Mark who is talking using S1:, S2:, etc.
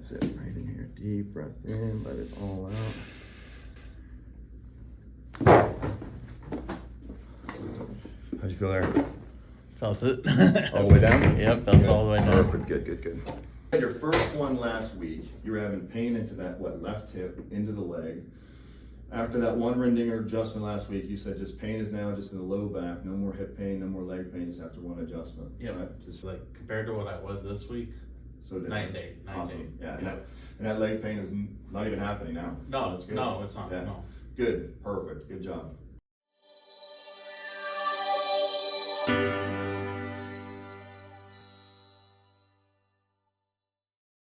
S1: That's it, right in here. Deep breath in, let it all out. How'd you feel there?
S2: Felt it.
S1: All the way down?
S2: Yep, felt it all the way down.
S1: Perfect, good. Your first one last week, you were having pain into that, left hip, into the leg. After that one Rendinger adjustment last week, you said just pain is now just in the low back, no more hip pain, no more leg pain, just after one adjustment.
S2: Yeah,
S1: right? Just
S2: like compared to what I was this week,
S1: so different.
S2: night and day.
S1: Awesome. Yeah, and that leg pain is not even happening now.
S2: No,
S1: that's good.
S2: no, it's not.
S1: Yeah.
S2: No.
S1: Good, perfect, good job.